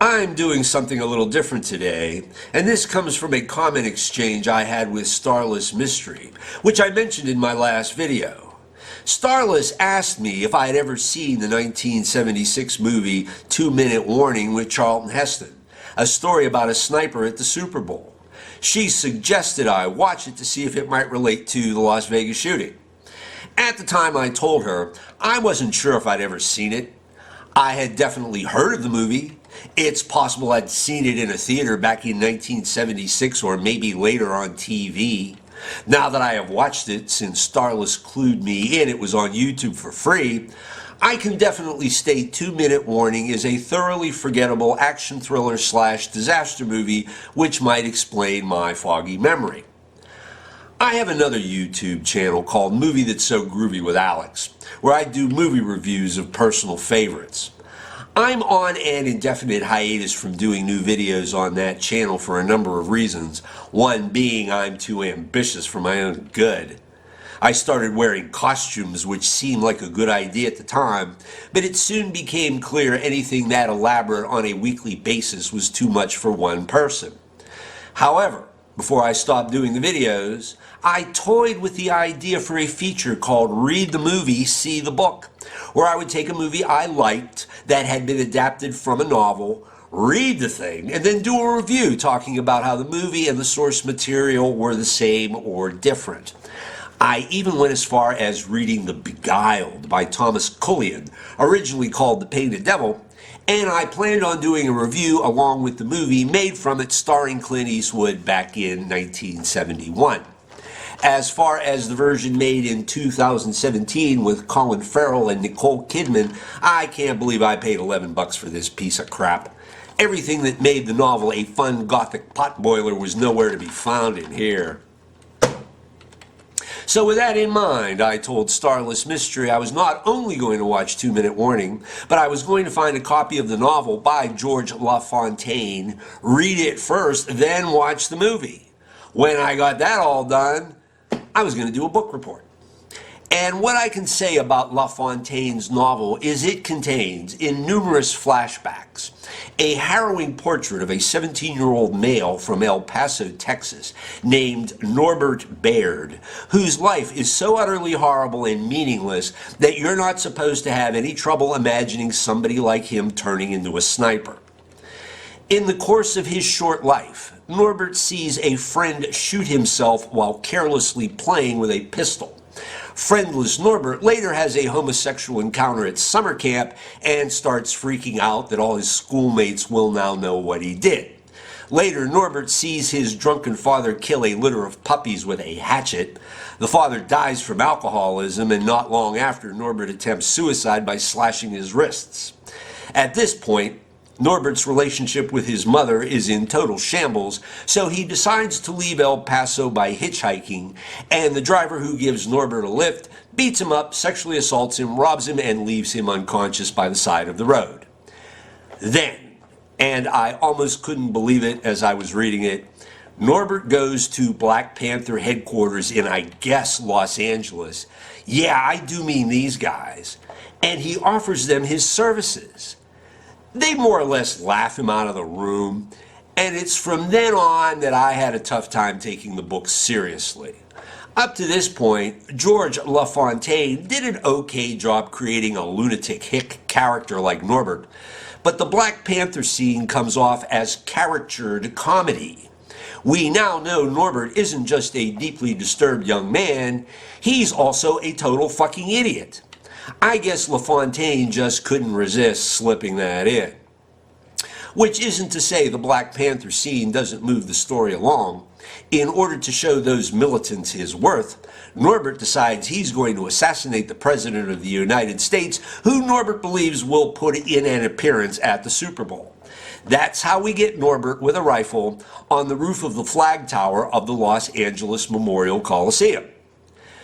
I'm doing something a little different today, and this comes from a comment exchange I had with Starless Mystery, which I mentioned in my last video. Starless asked me if I had ever seen the 1976 movie 2-Minute Warning with Charlton Heston, a story about a sniper at the Super Bowl. She suggested I watch it to see if it might relate to the Las Vegas shooting. At the time I told her I wasn't sure if I'd ever seen it. I had definitely heard of the movie. It's possible I'd seen it in a theater back in 1976 or maybe later on TV. Now that I have watched it, since Starless clued me in, it was on YouTube for free, I can definitely state 2-Minute Warning is a thoroughly forgettable action thriller / disaster movie which might explain my foggy memory. I have another YouTube channel called Movie That's So Groovy with Alex, where I do movie reviews of personal favorites. I'm on an indefinite hiatus from doing new videos on that channel for a number of reasons, one being I'm too ambitious for my own good. I started wearing costumes, which seemed like a good idea at the time, but it soon became clear anything that elaborate on a weekly basis was too much for one person. However, before I stopped doing the videos, I toyed with the idea for a feature called Read the Movie, See the Book, where I would take a movie I liked that had been adapted from a novel, read the thing, and then do a review talking about how the movie and the source material were the same or different. I even went as far as reading The Beguiled by Thomas Cullion, originally called The Painted Devil, and I planned on doing a review along with the movie made from it starring Clint Eastwood back in 1971. As far as the version made in 2017 with Colin Farrell and Nicole Kidman, I can't believe I paid $11 for this piece of crap. Everything that made the novel a fun gothic potboiler was nowhere to be found in here. So with that in mind, I told Starless Mystery I was not only going to watch 2-Minute Warning, but I was going to find a copy of the novel by George LaFontaine, read it first, then watch the movie. When I got that all done, I was going to do a book report. And what I can say about LaFontaine's novel is it contains, in numerous flashbacks, a harrowing portrait of a 17-year-old male from El Paso, Texas, named Norbert Baird, whose life is so utterly horrible and meaningless that you're not supposed to have any trouble imagining somebody like him turning into a sniper. In the course of his short life, Norbert sees a friend shoot himself while carelessly playing with a pistol. Friendless Norbert later has a homosexual encounter at summer camp and starts freaking out that all his schoolmates will now know what he did. Later, Norbert sees his drunken father kill a litter of puppies with a hatchet. The father dies from alcoholism, and not long after, Norbert attempts suicide by slashing his wrists. At this point, Norbert's relationship with his mother is in total shambles, so he decides to leave El Paso by hitchhiking, and the driver who gives Norbert a lift beats him up, sexually assaults him, robs him, and leaves him unconscious by the side of the road. Then, and I almost couldn't believe it as I was reading it, Norbert goes to Black Panther headquarters in, I guess, Los Angeles. Yeah, I do mean these guys. And he offers them his services. They more or less laugh him out of the room, and it's from then on that I had a tough time taking the book seriously. Up to this point, George LaFontaine did an okay job creating a lunatic hick character like Norbert, but the Black Panther scene comes off as caricatured comedy. We now know Norbert isn't just a deeply disturbed young man, he's also a total fucking idiot. I guess LaFontaine just couldn't resist slipping that in. Which isn't to say the Black Panther scene doesn't move the story along. In order to show those militants his worth, Norbert decides he's going to assassinate the President of the United States, who Norbert believes will put in an appearance at the Super Bowl. That's how we get Norbert with a rifle on the roof of the flag tower of the Los Angeles Memorial Coliseum.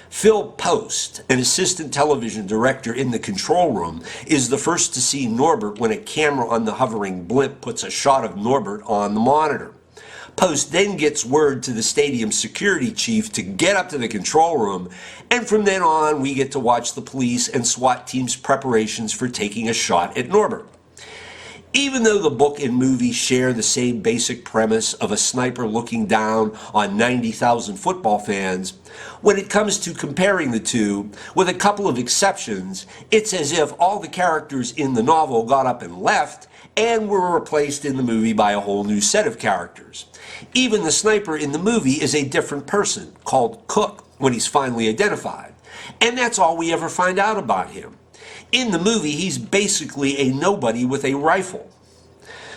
Phil Post, an assistant television director in the control room, is the first to see Norbert when a camera on the hovering blimp puts a shot of Norbert on the monitor. Post then gets word to the stadium security chief to get up to the control room, and from then on we get to watch the police and SWAT team's preparations for taking a shot at Norbert. Even though the book and movie share the same basic premise of a sniper looking down on 90,000 football fans, when it comes to comparing the two, with a couple of exceptions, it's as if all the characters in the novel got up and left and were replaced in the movie by a whole new set of characters. Even the sniper in the movie is a different person, called Cook, when he's finally identified. And that's all we ever find out about him. In the movie, he's basically a nobody with a rifle.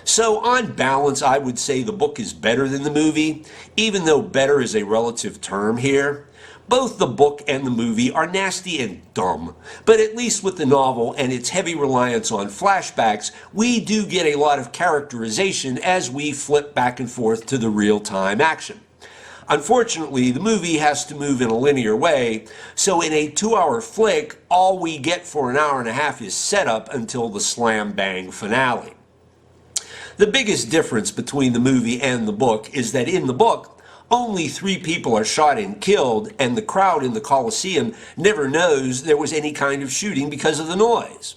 So on balance, I would say the book is better than the movie, even though better is a relative term here. Both the book and the movie are nasty and dumb, but at least with the novel and its heavy reliance on flashbacks, we do get a lot of characterization as we flip back and forth to the real-time action. Unfortunately, the movie has to move in a linear way, so in a 2-hour flick, all we get for an hour and a half is setup until the slam-bang finale. The biggest difference between the movie and the book is that in the book, only 3 people are shot and killed, and the crowd in the Coliseum never knows there was any kind of shooting because of the noise.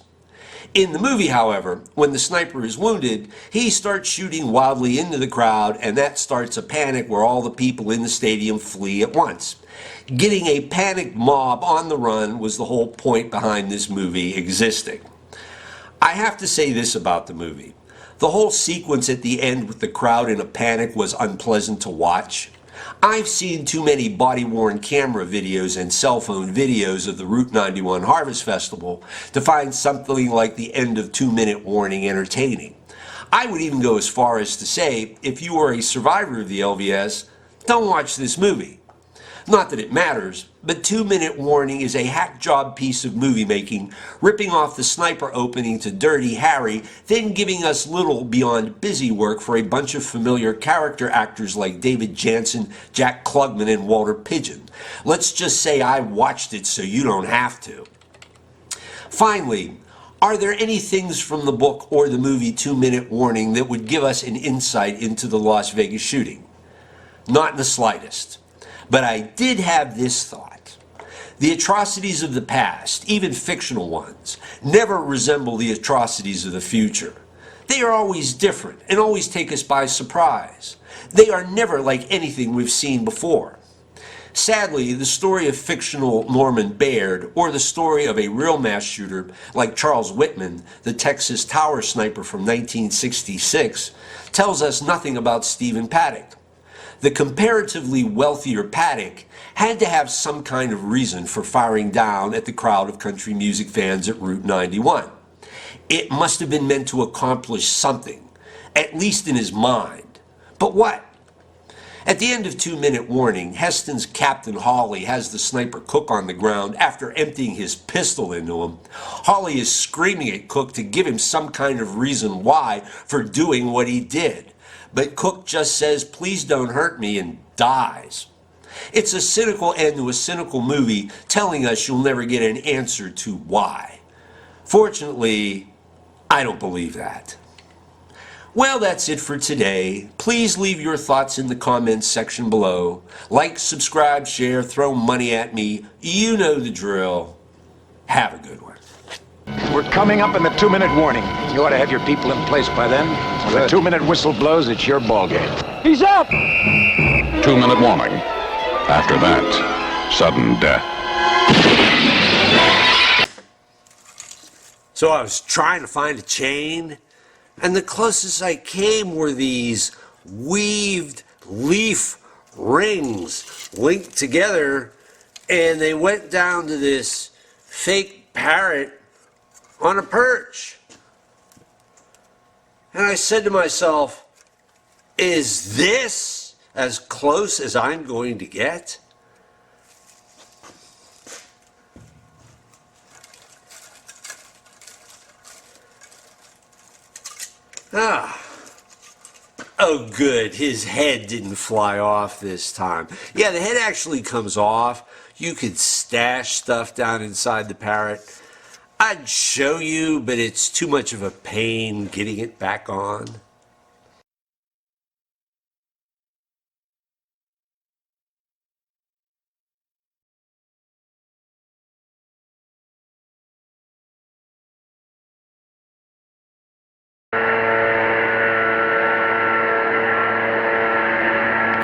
In the movie, however, when the sniper is wounded, he starts shooting wildly into the crowd, and that starts a panic where all the people in the stadium flee at once. Getting a panicked mob on the run was the whole point behind this movie existing. I have to say this about the movie. The whole sequence at the end with the crowd in a panic was unpleasant to watch. I've seen too many body-worn camera videos and cell phone videos of the Route 91 Harvest Festival to find something like the end of 2-minute warning entertaining. I would even go as far as to say, if you are a survivor of the LVS, don't watch this movie. Not that it matters, but 2-minute warning is a hack job piece of movie making, ripping off the sniper opening to Dirty Harry, then giving us little beyond busy work for a bunch of familiar character actors like David Jansen, Jack Klugman, and Walter Pidgeon. Let's just say I watched it so you don't have to. Finally, are there any things from the book or the movie 2-minute warning that would give us an insight into the Las Vegas shooting? Not in the slightest. But I did have this thought. The atrocities of the past, even fictional ones, never resemble the atrocities of the future. They are always different and always take us by surprise. They are never like anything we've seen before. Sadly, the story of fictional Norman Baird or the story of a real mass shooter like Charles Whitman, the Texas Tower sniper from 1966, tells us nothing about Stephen Paddock. The comparatively wealthier Paddock had to have some kind of reason for firing down at the crowd of country music fans at Route 91. It must have been meant to accomplish something, at least in his mind. But what? At the end of 2-minute warning, Heston's Captain Hawley has the sniper Cook on the ground after emptying his pistol into him. Hawley is screaming at Cook to give him some kind of reason why for doing what he did. But Cook just says, "Please don't hurt me," and dies. It's a cynical end to a cynical movie telling us you'll never get an answer to why. Fortunately, I don't believe that. Well, that's it for today. Please leave your thoughts in the comments section below. Like, subscribe, share, throw money at me. You know the drill. Have a good one. We're coming up in the 2-minute warning. You ought to have your people in place by then. When the 2-minute whistle blows, it's your ballgame. He's up! 2-minute warning. After that, sudden death. So I was trying to find a chain, and the closest I came were these weaved leaf rings linked together, and they went down to this fake parrot on a perch. And I said to myself, is this as close as I'm going to get? Oh good, his head didn't fly off this time. Yeah, the head actually comes off. You could stash stuff down inside the parrot. I'd show you, but it's too much of a pain getting it back on.